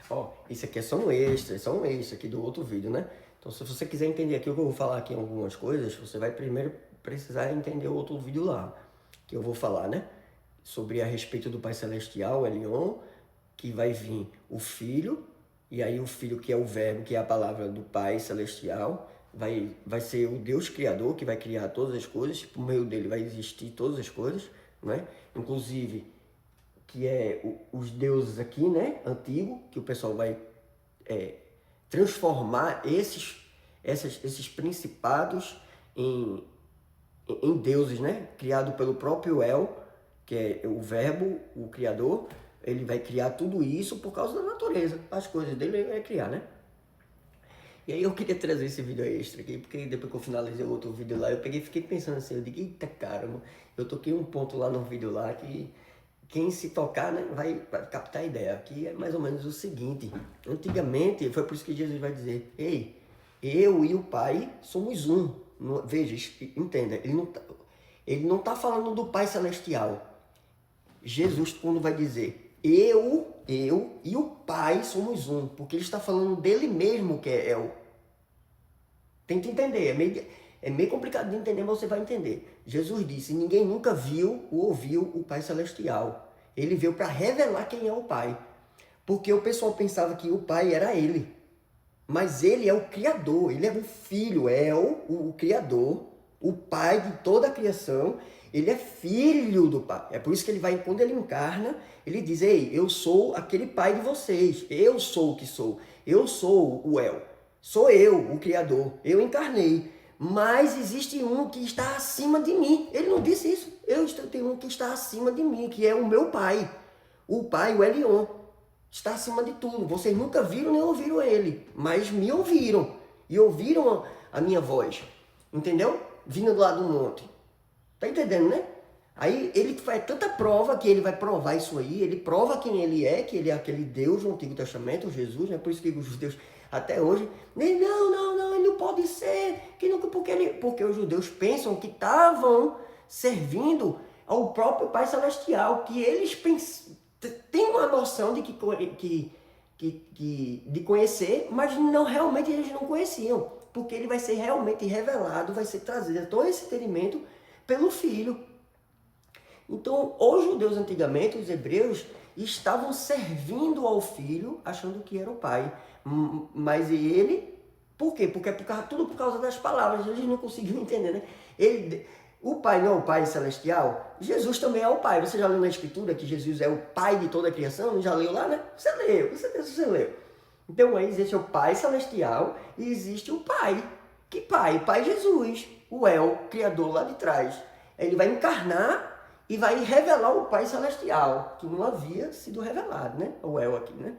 Ó, isso aqui é só um extra aqui do outro vídeo, né? Então, se você quiser entender aqui o que eu vou falar aqui em algumas coisas, você vai primeiro precisar entender o outro vídeo lá, que eu vou falar, né? Sobre a respeito do Pai Celestial, Elion, que vai vir o Filho, e aí o Filho que é o Verbo, que é a palavra do Pai Celestial, vai ser o Deus Criador, que vai criar todas as coisas, por meio dele vai existir todas as coisas, né? Inclusive que é os deuses aqui, né, antigo, que o pessoal vai transformar esses principados em, em deuses, né, criado pelo próprio El, que é o verbo, o criador. Ele vai criar tudo isso por causa da natureza, as coisas dele ele vai criar, né? E aí eu queria trazer esse vídeo extra aqui, porque depois que eu finalizei o outro vídeo lá, eu peguei e fiquei pensando assim, eu digo, eita caramba, eu toquei um ponto lá no vídeo lá que quem se tocar, né, vai captar a ideia. Aqui é mais ou menos o seguinte: antigamente, foi por isso que Jesus vai dizer: ei, eu e o Pai somos um. Veja, entenda, ele não tá falando do Pai Celestial. Jesus, quando vai dizer eu e o Pai somos um, porque ele está falando dele mesmo, que é El. Tenta entender, é meio complicado de entender, mas você vai entender. Jesus disse: ninguém nunca viu ou ouviu o Pai Celestial. Ele veio para revelar quem é o Pai. Porque o pessoal pensava que o Pai era ele. Mas ele é o Criador, ele é o Filho, é o Criador, o Pai de toda a criação. Ele é filho do Pai. É por isso que ele vai, quando ele encarna, ele diz: ei, eu sou aquele Pai de vocês. Eu sou o que sou. Eu sou o El. Sou eu, o Criador. Eu encarnei. Mas existe um que está acima de mim. Ele não disse isso. Eu tenho um que está acima de mim, que é o meu Pai. O Pai, o Elion, está acima de tudo. Vocês nunca viram nem ouviram ele, mas me ouviram. E ouviram a minha voz. Entendeu? Vindo do lado do monte. Tá entendendo, né? Aí ele faz tanta prova que ele vai provar isso aí, ele prova quem ele é, que ele é aquele Deus do Antigo Testamento, Jesus, né? Por isso que os judeus até hoje, não, ele não pode ser, que nunca, porque os judeus pensam que estavam servindo ao próprio Pai Celestial, que eles têm uma noção de de conhecer, mas não realmente eles não conheciam, porque ele vai ser realmente revelado, vai ser trazido todo esse entendimento pelo Filho. Então, os judeus antigamente, os hebreus, estavam servindo ao Filho, achando que era o Pai. Mas ele, por quê? Porque é tudo por causa das palavras, eles não conseguiam entender, né? O Pai não é o Pai celestial? Jesus também é o Pai. Você já leu na Escritura que Jesus é o Pai de toda a criação? Já leu lá, né? Você leu, com certeza você leu. Então aí existe o Pai celestial e existe o Pai. Que Pai? Pai Jesus, o El, Criador lá de trás. Ele vai encarnar e vai revelar o Pai Celestial, que não havia sido revelado, né? O El aqui, né?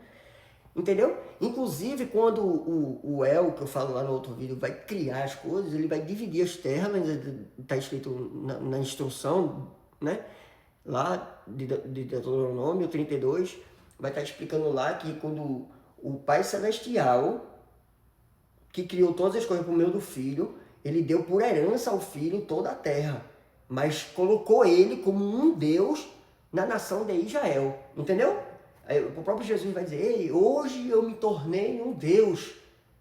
Entendeu? Inclusive, quando o El, que eu falo lá no outro vídeo, vai criar as coisas, ele vai dividir as terras, está escrito na instrução, né? Lá de Deuteronômio 32, vai estar explicando lá que quando o Pai Celestial, que criou todas as coisas por meio do Filho, ele deu por herança ao Filho toda a terra, mas colocou ele como um Deus na nação de Israel, entendeu? Aí, o próprio Jesus vai dizer: ei, hoje eu me tornei um Deus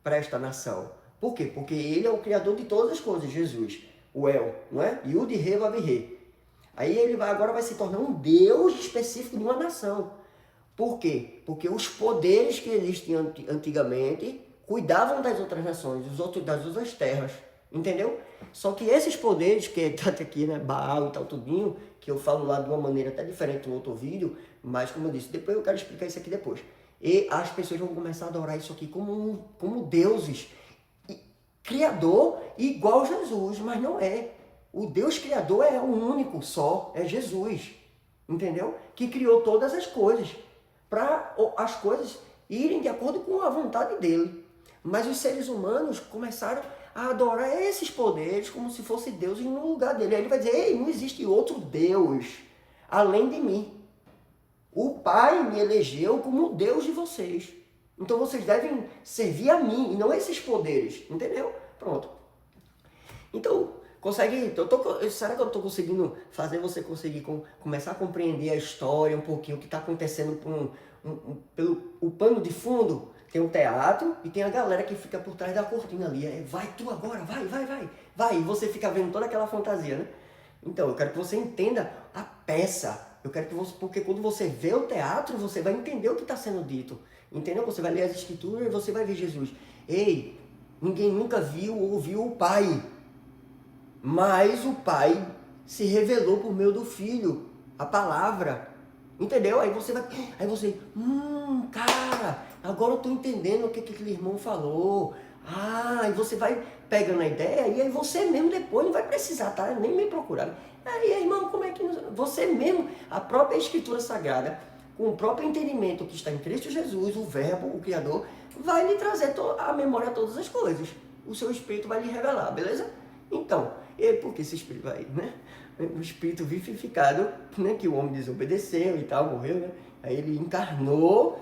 para esta nação. Por quê? Porque ele é o Criador de todas as coisas, Jesus, o El, não é? Yud, Re, Vav, Re. Aí ele agora vai se tornar um Deus específico de uma nação. Por quê? Porque os poderes que existiam antigamente cuidavam das outras nações, das outras terras, entendeu? Só que esses poderes, que tá aqui, né, Baal e tal, tudinho, que eu falo lá de uma maneira até diferente no outro vídeo, mas como eu disse, depois eu quero explicar isso aqui depois. E as pessoas vão começar a adorar isso aqui como deuses, criador igual Jesus, mas não é. O Deus criador é o único só, é Jesus, entendeu? Que criou todas as coisas, para as coisas irem de acordo com a vontade dele. Mas os seres humanos começaram a adorar esses poderes como se fosse Deus no lugar dele. Aí ele vai dizer: ei, não existe outro Deus além de mim. O Pai me elegeu como Deus de vocês. Então vocês devem servir a mim e não a esses poderes, entendeu? Pronto. Então, será que eu estou conseguindo fazer você conseguir começar a compreender a história um pouquinho, o que está acontecendo pelo o pano de fundo, tem um teatro e tem a galera que fica por trás da cortina ali. Vai tu agora, vai. E você fica vendo toda aquela fantasia, né? Então, eu quero que você entenda a peça. Eu quero que você, porque quando você vê o teatro, você vai entender o que está sendo dito. Entendeu? Você vai ler as escrituras e você vai ver Jesus. Ei, ninguém nunca viu ou ouviu o Pai. Mas o Pai se revelou por meio do Filho, a palavra. Entendeu? Aí você, cara, agora eu tô entendendo o que aquele irmão falou. E você vai pegando a ideia e aí você mesmo depois não vai precisar, tá? Nem me procurar. Aí, irmão, como é que... Você mesmo, a própria Escritura Sagrada, com o próprio entendimento que está em Cristo Jesus, o Verbo, o Criador, vai lhe trazer a memória a todas as coisas. O seu Espírito vai lhe revelar, beleza? Então, porque esse Espírito vai, né? O Espírito vivificado, né? Que o homem desobedeceu e tal, morreu, né? Aí ele encarnou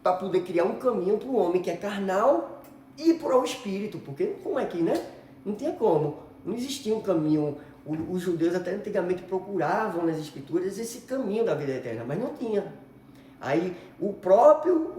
para poder criar um caminho para o homem que é carnal e para o Espírito, porque como é que, né? Não tinha como, não existia um caminho. Os judeus até antigamente procuravam nas Escrituras esse caminho da vida eterna, mas não tinha. Aí o próprio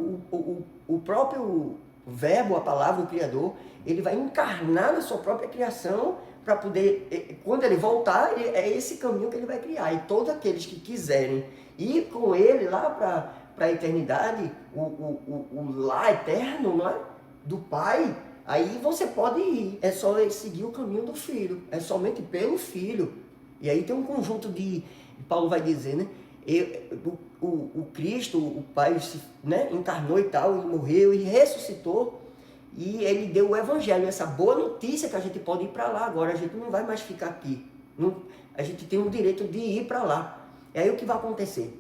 Verbo, a palavra, o Criador, ele vai encarnar na sua própria criação para poder, quando ele voltar, é esse caminho que ele vai criar. E todos aqueles que quiserem ir com ele lá para a eternidade, o lá eterno, não é? Do Pai, aí você pode ir. É só seguir o caminho do Filho. É somente pelo Filho. E aí tem um conjunto de... Paulo vai dizer, né? O Cristo, o Pai, né, encarnou e tal, e morreu e ressuscitou. E ele deu o Evangelho, essa boa notícia que a gente pode ir para lá agora. A gente não vai mais ficar aqui. A gente tem o direito de ir para lá. E aí o que vai acontecer?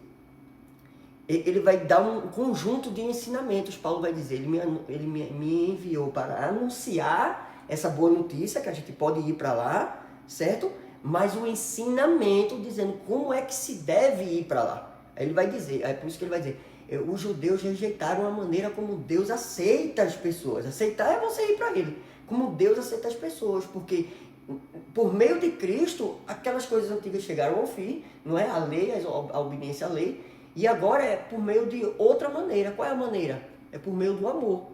Ele vai dar um conjunto de ensinamentos. Paulo vai dizer, ele me enviou para anunciar essa boa notícia, que a gente pode ir para lá, certo? Mas o ensinamento dizendo como é que se deve ir para lá. Aí ele vai dizer, é por isso que ele vai dizer, os judeus rejeitaram a maneira como Deus aceita as pessoas. Aceitar é você ir para ele. Como Deus aceita as pessoas, porque por meio de Cristo, aquelas coisas antigas chegaram ao fim, não é? A lei, a obediência à lei, e agora é por meio de outra maneira. Qual é a maneira? É por meio do amor.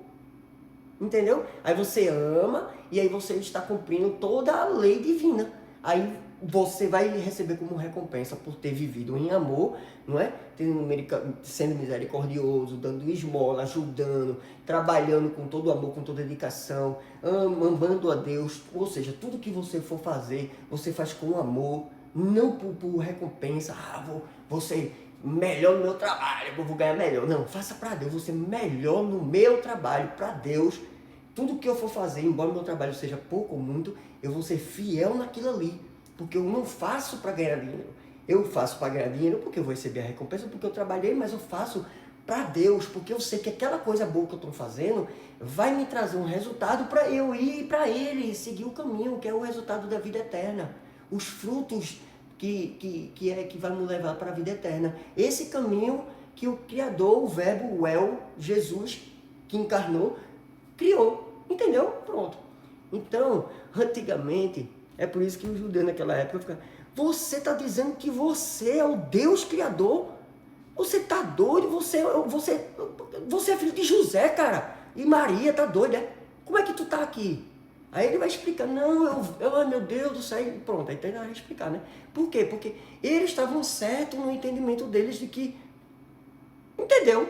Entendeu? Aí você ama e aí você está cumprindo toda a lei divina. Aí você vai receber como recompensa por ter vivido em amor, não é? Sendo misericordioso, dando esmola, ajudando, trabalhando com todo amor, com toda dedicação, amando a Deus. Ou seja, tudo que você for fazer, você faz com amor, não por recompensa. Vou ser melhor no meu trabalho, eu vou ganhar melhor. Não, faça para Deus, vou ser melhor no meu trabalho, para Deus. Tudo que eu for fazer, embora o meu trabalho seja pouco ou muito, eu vou ser fiel naquilo ali. Porque eu não faço para ganhar dinheiro. Eu faço para ganhar dinheiro porque eu vou receber a recompensa, porque eu trabalhei, mas eu faço para Deus, porque eu sei que aquela coisa boa que eu estou fazendo vai me trazer um resultado para eu ir para Ele, seguir o caminho, que é o resultado da vida eterna. Os frutos que vai nos levar para a vida eterna. Esse caminho que o Criador, o Verbo, o El, Jesus, que encarnou, criou. Entendeu? Pronto. Então, antigamente, é por isso que os judeus naquela época ficavam, você está dizendo que você é o Deus Criador? Você está doido? Você é filho de José, cara. E Maria, tá doida, é? Como é que tu tá aqui? Aí ele vai explicar, não, meu Deus do céu, pronto, aí tem que explicar, né? Por quê? Porque eles estavam certos no entendimento deles de que, entendeu?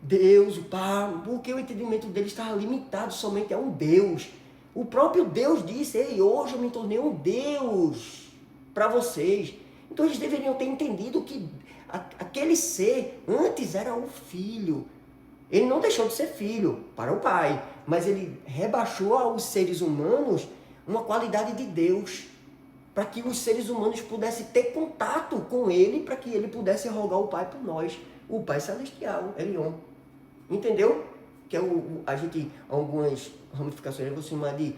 Deus, o Pai, porque o entendimento deles estava limitado somente a um Deus. O próprio Deus disse, ei, hoje eu me tornei um Deus para vocês. Então eles deveriam ter entendido que aquele ser antes era o Filho. Ele não deixou de ser filho para o Pai, mas ele rebaixou aos seres humanos uma qualidade de Deus, para que os seres humanos pudessem ter contato com ele, para que ele pudesse rogar o Pai por nós, o Pai Celestial, Elion. Entendeu? Que é a gente, algumas ramificações, eu vou chamar de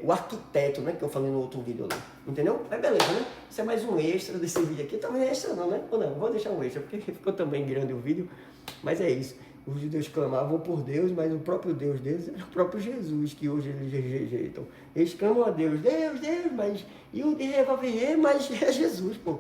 o arquiteto, né? Que eu falei no outro vídeo ali. Entendeu? Mas beleza, né? Isso é mais um extra desse vídeo aqui. Também é extra não, né? Ou não, vou deixar um extra, porque ficou também grande o vídeo. Mas é isso. Os judeus clamavam por Deus, mas o próprio Deus deles era o próprio Jesus, que hoje eles rejeitam. Eles clamam a Deus, Deus, mas... E o de revolver, mas é Jesus, pô.